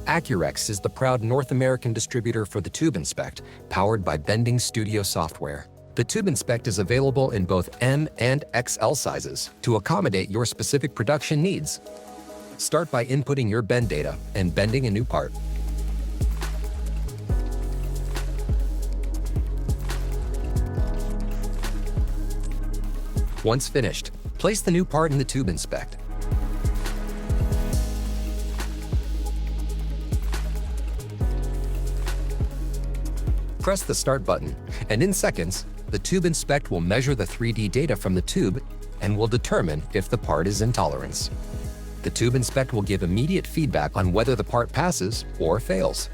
Accurex is the proud North American distributor for the TubeInspect, powered by Bending Studio software. The TubeInspect is available in both M and XL sizes to accommodate your specific production needs. Start by inputting your bend data and bending a new part. Once finished, place the new part in the TubeInspect. Press the Start button, and in seconds, the TubeInspect will measure the 3D data from the tube and will determine if the part is in tolerance. The TubeInspect will give immediate feedback on whether the part passes or fails.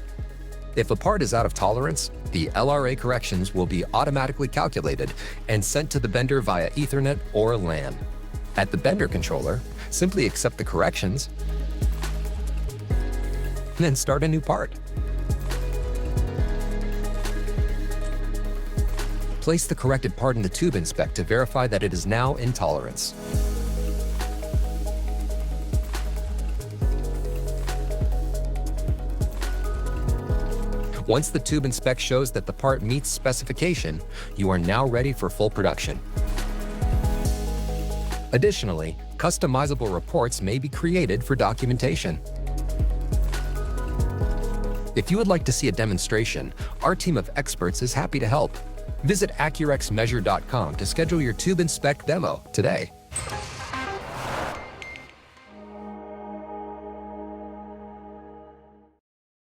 If a part is out of tolerance, the LRA corrections will be automatically calculated and sent to the bender via Ethernet or LAN. At the bender controller, simply accept the corrections, and then start a new part. Place the corrected part in the TubeInspect to verify that it is now in tolerance. Once the TubeInspect shows that the part meets specification, you are now ready for full production. Additionally, customizable reports may be created for documentation. If you would like to see a demonstration, our team of experts is happy to help. Visit AccurexMeasure.com to schedule your TubeInspect demo today.